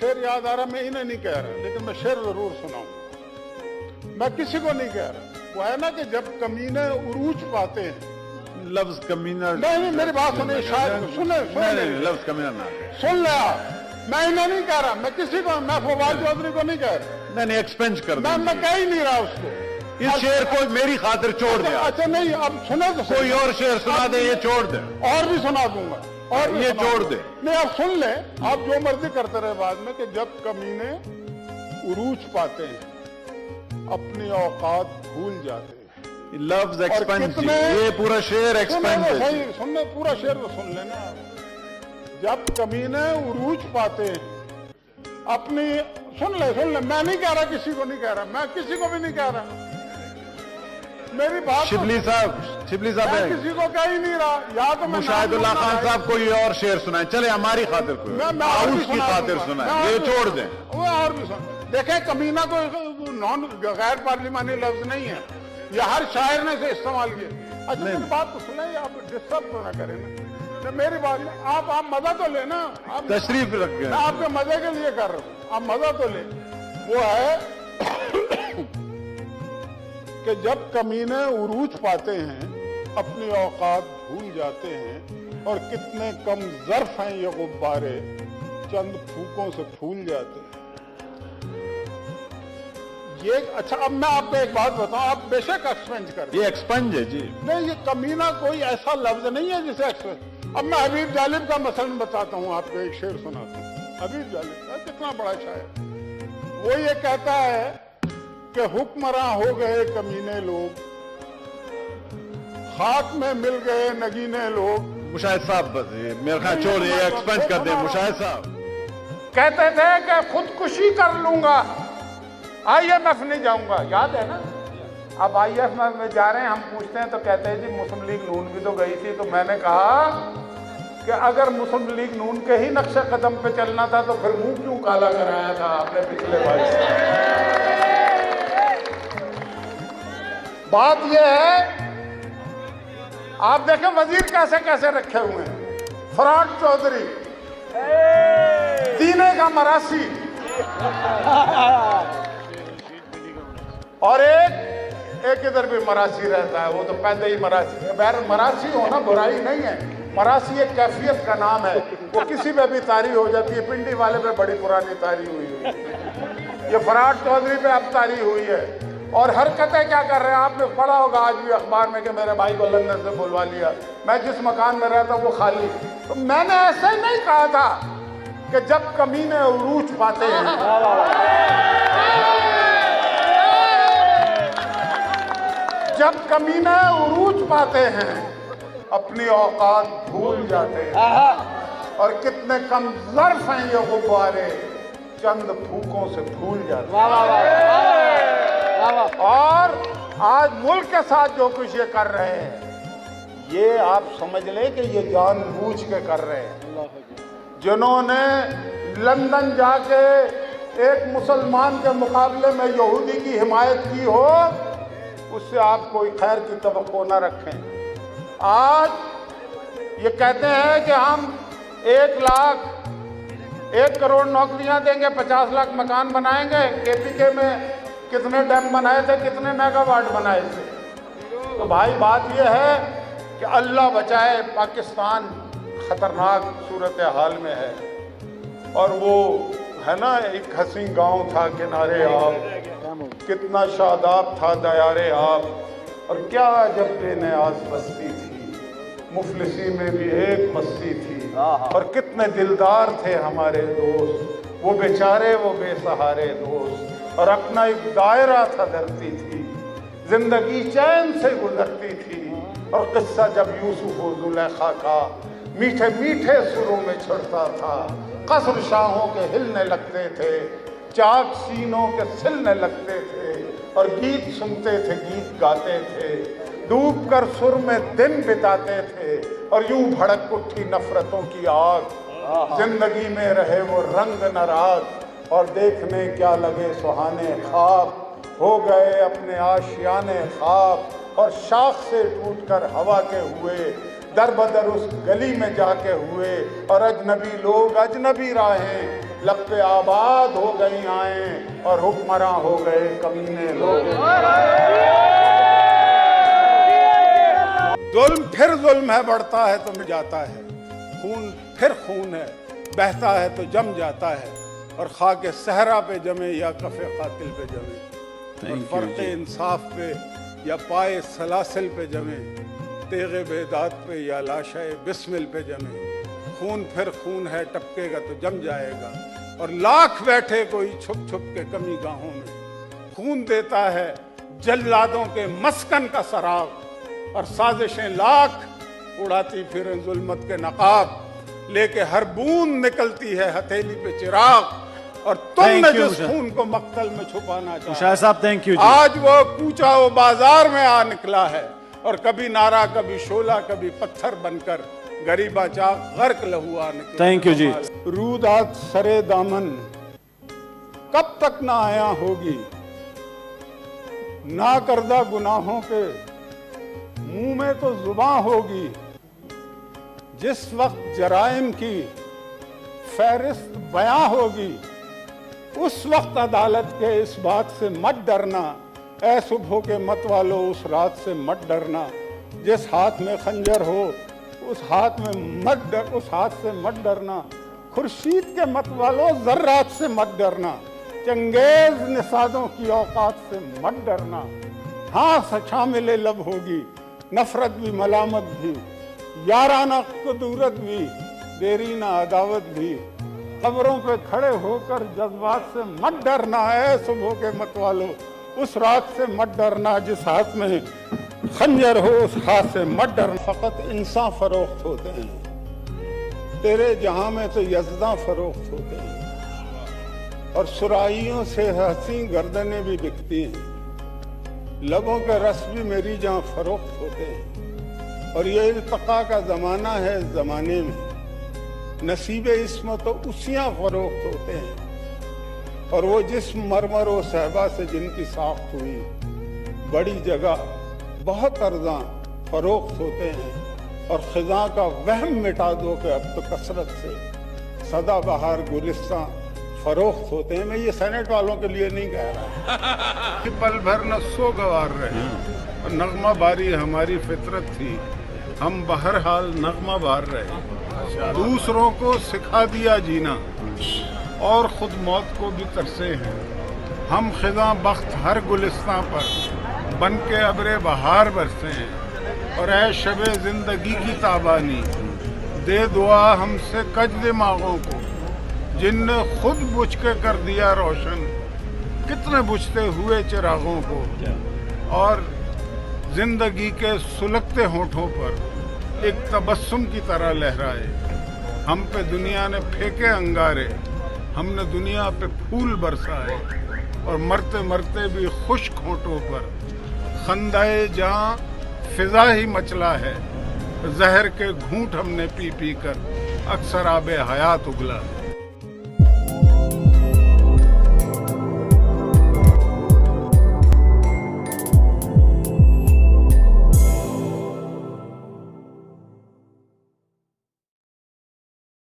शेर याद आ रहा, मैं इन्हें नहीं कह रहा, लेकिन मैं शेर जरूर सुनाऊंगा। मैं किसी को नहीं कह रहा। वो है ना कि जब कमीने उरूज पाते हैं, लफ्ज कमीना नहीं मेरी बात सुनिए, शायद सुने लफ्ज कमीना ना सुन ले आप। मैं इन्हें नहीं कह रहा, मैं किसी को, मैं फवाद चौधरी को नहीं कह रहा, नहीं एक्सपेंज कर दो। मैं कह ही नहीं रहा उसको। इस शेर को मेरी खातिर छोड़ दे। अच्छा नहीं, अब सुनो तो कोई और शेर सुना दे, ये छोड़ दे। और भी सुना दूंगा, और भी ये सुना छोड़ दूंगा। दे। नहीं आप सुन ले, आप जो मर्जी करते रहे बाद में, कि जब कमीने उरूज पाते हैं अपनी औकात भूल जाते हैं। लफ्ज एक्सपेंज, कितने- ये पूरा शेर एक्सपेंज है। सही सुनने, पूरा शेर तो सुन लेना आप। जब कमीने उरूज पाते हैं अपनी, सुन ले, मैं नहीं कह रहा, किसी को नहीं कह रहा, मैं किसी को भी नहीं कह रहा, मेरी बात शिबली साहब मैं है। किसी को कह ही नहीं रहा। या तो मैं मुशाहिदुल्लाह खान साहब कोई और शेर सुनाए, चले हमारी खातिर कोई मैं और भी हाउस की सुना खातिर दूंगा। सुनाए, मैं ये और भी- छोड़ दें। वो और भी सुन देखे, कमीना कोई नॉन गैर पार्लिमानी लफ्ज नहीं है, ये हर शायर ने से इस्तेमाल किया। अच्छा मेरी बात तो सुने, आप डिस्टर्ब तो ना करें ना, तो मेरी बात आप मजा तो लेना, आप तशरीफ रख गए। मैं आपके मजे के लिए कर रहा हूँ, आप मजा तो ले। वो है कि जब कमीने उरूज पाते हैं अपनी औकात भूल जाते हैं, और कितने कम ज़र्फ हैं ये गुब्बारे, चंद फूकों से फूल जाते हैं। ये अच्छा, अब मैं आपको एक बात बताऊं, आप बेशक एक्सपेंज कर, ये एक्सपेंज है जी। नहीं ये कमीना कोई ऐसा लफ्ज नहीं है जिसे एक्सपेंज। अब मैं हबीब जालिब का मसलन बताता हूँ आपको, एक शेर सुनाता हूँ। हबीब जालिब कितना बड़ा शायर, वो ये कहता है कि हुक्मरां हो गए कमीने लोग, खाक में मिल गए नगीने लोग। मुशाहिद साहब बस ये मेरे ख्याल छोड़, ये एक्सपेंज कर दे। मुशाहिद साहब कहते थे कि खुदकुशी कर लूंगा, IMF नहीं जाऊंगा, याद है ना? अब IMF में जा रहे हैं, हम पूछते हैं तो कहते हैं जी मुस्लिम लीग नून भी तो गई थी। तो मैंने कहा कि अगर मुस्लिम लीग नून के ही नक्शे कदम पे चलना था तो फिर मुंह क्यों काला कराया था आपने पिछले 22 साल? बात यह है, आप देखें वजीर कैसे कैसे रखे हुए हैं। फराड चौधरी, दीने का मरासी, और एक इधर भी मरासी रहता है, वो तो पैदा ही मरासी। मरासी होना बुराई नहीं है, मरासी एक कैफियत का नाम है, वो किसी पे भी तारी हो जाती है। पिंडी वाले पे बड़ी पुरानी तारी हुई है, ये फराड चौधरी पे अब तारी हुई है। और हरकतें क्या कर रहे हैं, आपने पढ़ा होगा आज भी अखबार में कि मेरे भाई को लंदन से बुलवा लिया, मैं जिस मकान में रहता हूँ वो खाली। तो मैंने ऐसे नहीं कहा था कि जब कमीने उरूज पाते हैं, जब कमीने उरूज पाते हैं अपनी औकात भूल जाते हैं, और कितने कम ज़र्फ हैं ये गुब्बारे, चंद फूकों से फूल जाते हैं। और आज मुल्क के साथ जो कुछ ये कर रहे हैं, ये आप समझ लें कि ये जानबूझ के कर रहे हैं। जिन्होंने लंदन जाके एक मुसलमान के मुकाबले में यहूदी की हिमायत की हो, उससे आप कोई खैर की तवक्को न रखें। आज ये कहते हैं कि हम 1 करोड़ नौकरियां देंगे, 50 लाख मकान बनाएंगे। KPK में कितने डैम बनाए थे, कितने मेगावाट बनाए थे? तो भाई बात यह है कि अल्लाह बचाए, पाकिस्तान खतरनाक सूरत हाल में है। और वो है ना, एक हसी गांव था किनारे आब, कितना शादाब था दयारे आब, और क्या जब बेनियाज बस्ती थी, मुफलिसी में भी एक मस्ती थी, और कितने दिलदार थे हमारे दोस्त, वो बेचारे वो बेसहारे दोस्त, और अपना एक दायरा था धरती थी, जिंदगी चैन से गुजरती थी। और किस्सा जब यूसुफ और जुलेखा का मीठे मीठे सुरों में छड़ता था, कसर शाहों के हिलने लगते थे, चाक सीनों के सिलने लगते थे, और गीत सुनते थे, गीत गाते थे, डूब कर सुर में दिन बिताते थे, और यूं भड़क उठी नफरतों की आग। जिंदगी में रहे वो रंग नाराज, और देखने क्या लगे सुहाने ख्वाब, हो गए अपने आशियाने ख्वाब, और शाख से टूटकर हवा के हुए, दर बदर उस गली में जाके हुए, और अजनबी लोग अजनबी राहें लब पे आबाद हो गई आएं और हुक्मरां हो गए कमीने लोग। जुल्म फिर जुल्म है, बढ़ता है तो मिट जाता है, खून फिर खून है, बहता है तो जम जाता है, और खाके सहरा पे जमे या कफ़े कातिल पे जमे, और फर्क़े इंसाफ पे या पाए सलासिल पे जमे, तेगे बेदात पे या लाशाए बिस्मिल पे जमे। खून फिर खून है, टपकेगा तो जम जाएगा, और लाख बैठे कोई छुप छुप के कमी गाहों में। खून देता है जल्लादों के मस्कन का सराग, और साजिशें लाख उड़ाती फिरें जुल्मत के नकाब, लेके हर बूंद निकलती है हथेली पे चिराग, और तुमने जिस खून को मक्तल में छुपाना चाहा, साहब थैंक यू। आज वो कूचा वो बाजार में आ निकला है, और कभी नारा कभी शोला कभी पत्थर बनकर गरीबा चाक गर्क लहुआ निकला। थैंक यू जी। रूदात सरे दामन कब तक ना आया होगी, ना करदा गुनाहों के मुंह में तो जुबान होगी। जिस वक्त जराइम की फहरिस्त बयां होगी, उस वक्त अदालत के इस बात से मत डरना, ऐ सुबह के मत वालों उस रात से मत डरना। जिस हाथ में खंजर हो उस हाथ से मत डरना। खुर्शीद के मत वालों जर्रात से मत डरना, चंगेज निसादों की औकात से मत डरना। हाँ शामिल लब होगी, नफरत भी मलामत भी, याराना कुदूरत भी, देरीना अदावत भी। कब्रों पे खड़े होकर जज्बात से मत डरना है, सुबह के मत वालों उस रात से मत डरना। जिस हाथ में खंजर हो उस हाथ से मत डरना। फकत इंसान फरोख्त होते हैं, तेरे जहां में तो यज़दा फरोख्त होते हैं, और सुराहियों से हंसी गर्दनें भी बिकती हैं। लबों के रस भी मेरी जहां फरोख्त होते हैं, और ये इल्तका का ज़माना है। ज़माने में नसीबे इसमें तो उसियाँ फरोख्त होते हैं, और वो जिस मरमर व सहबा से जिनकी साख्त हुई, बड़ी जगह बहुत अर्ज़ां फरोख्त होते हैं। और ख़िज़ा का वहम मिटा दो कि अब तो कसरत से सदा बहार गुलिस्तां फरोख्त होते हैं। मैं ये सेनेट वालों के लिए नहीं कह रहा। कि पल भर न सो गवार रहे, और नगमा बारी हमारी फितरत थी, हम बहरहाल नगमा बार रहे। दूसरों को सिखा दिया जीना, और खुद मौत को भी तरसे हैं। हम ख़िज़ा बख्त हर गुलिस्तां पर बन के अब्रे बहार बरसे हैं, और ऐ शबे ज़िंदगी की ताबानी दे दुआ हमसे कज दिमागों को, जिनने खुद बुझ के कर दिया रोशन कितने बुझते हुए चिरागों को। और जिंदगी के सुलगते होठों पर एक तबस्सुम की तरह लहराए। हम पे दुनिया ने फेंके अंगारे, हमने दुनिया पे फूल बरसाए, और मरते मरते भी खुश्क होठों पर खंदाए जहाँ फिजा ही मचला है। जहर के घूंट हमने पी पी कर अक्सर आबे हयात उगला है।